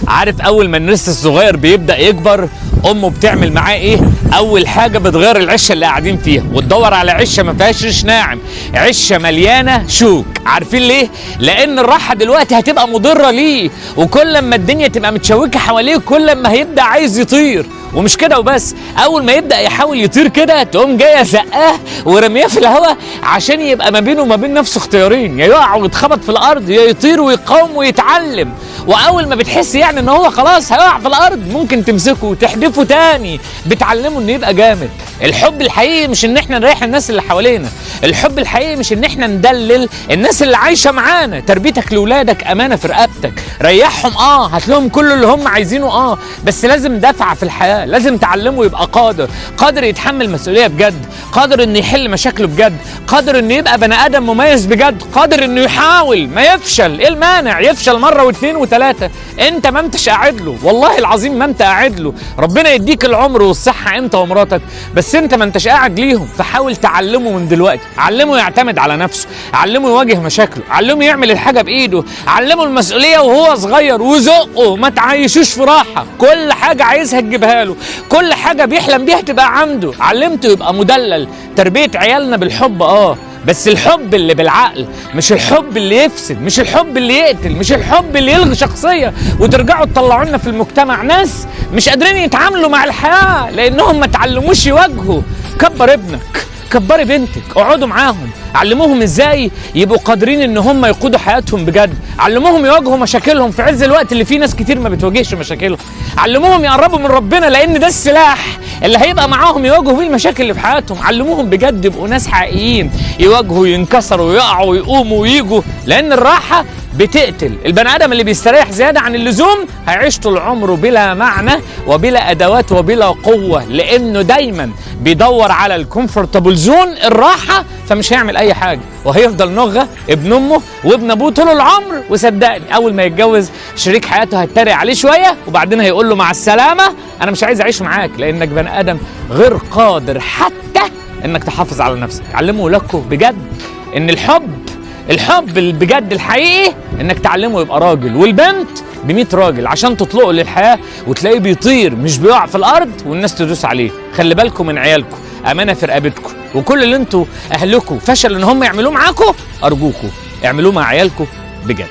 عارف اول ما النسر الصغير بيبدا يكبر امه بتعمل معاه ايه؟ اول حاجه بتغير العشه اللي قاعدين فيها وتدور على عشه ما فيهاش ريش ناعم، عشه مليانه شوك. عارفين ليه؟ لان الراحه دلوقتي هتبقى مضره ليه، وكل ما الدنيا تبقى متشوكه حواليه كل ما هيبدا عايز يطير. ومش كده وبس، اول ما يبدا يحاول يطير كده تقوم جايه زقاه ورميه في الهواء عشان يبقى ما بينه وما بين نفسه اختيارين، يا يقع ويتخبط في الارض يا يطير ويقاوم ويتعلم. واول ما بتحس يعني ان هو خلاص هيقع في الارض ممكن تمسكه وتحدفه تاني، بتعلمه انه يبقى جامد. الحب الحقيقي مش ان احنا نريح الناس اللي حوالينا، الحب الحقيقي مش ان احنا ندلل الناس اللي عايشه معانا. تربيتك لاولادك امانه في رقبتك، ريحهم هات لهم كل اللي هم عايزينه بس لازم دفعه في الحياه، لازم تعلمه يبقى قادر يتحمل مسؤوليه بجد، قادر انه يحل مشاكله بجد، قادر انه يبقى بني ادم مميز بجد، قادر انه يحاول ما يفشل. ايه المانع يفشل مره واثنين وثلاثه؟ انت ما انتش قاعد له، والله العظيم ما انت قاعد له. ربنا يديك العمر والصحه انت ومراتك، بس انت ما انتش قاعد ليهم. فحاول تعلمه من دلوقتي، علمه يعتمد على نفسه، علمه يواجه مشاكله، علمه يعمل الحاجه بايده، علمه المسؤوليه وهو صغير وزقه. ما تعيشوش في راحه، كل حاجه عايزها تجيبها له، كل حاجه بيحلم بيها تبقى عنده. علمته يبقى مدلل. تربيه عيالنا بالحب بس الحب اللي بالعقل، مش الحب اللي يفسد، مش الحب اللي يقتل، مش الحب اللي يلغي شخصيه وترجعوا تطلعوا لنا في المجتمع ناس مش قادرين يتعاملوا مع الحياه لانهم ما تعلموش يواجهوا. كبر ابنك، كبري بنتك، اقعدوا معاهم، علموهم ازاي يبقوا قادرين ان هم يقودوا حياتهم بجد، علموهم يواجهوا مشاكلهم في عز الوقت اللي فيه ناس كتير ما بتواجهش مشاكلهم، علموهم يقربوا من ربنا لان ده السلاح اللي هيبقى معاهم يواجهوا بيه المشاكل اللي في حياتهم. علموهم بجد يبقوا ناس حقيقيين، يواجهوا ينكسروا ويقعوا ويقوموا ويجوا، لان الراحه بتقتل. البني ادم اللي بيستريح زياده عن اللزوم هيعيش طول عمره بلا معنى وبلا ادوات وبلا قوه، لانه دايما بيدور على الكومفورتابل زون، الراحه، فمش هيعمل اي حاجه وهيفضل نغه ابن امه وابن ابوه طول العمر. وصدقني اول ما يتجوز شريك حياته هيتريق عليه شويه وبعدين هيقول له مع السلامه انا مش عايز اعيش معاك، لانك بني ادم غير قادر حتى انك تحافظ على نفسك. علموا ولادكم بجد ان الحب بجد الحقيقي انك تعلمه يبقى راجل، والبنت ب100 راجل عشان تطلقوا للحياه وتلاقيه بيطير مش بيقع في الارض والناس تدوس عليه. خلي بالكم من عيالكم، امانه في رقبتكم، وكل اللي انتوا اهلكم فشل ان هم يعملوه معاكم ارجوكم اعملوه مع عيالكم بجد.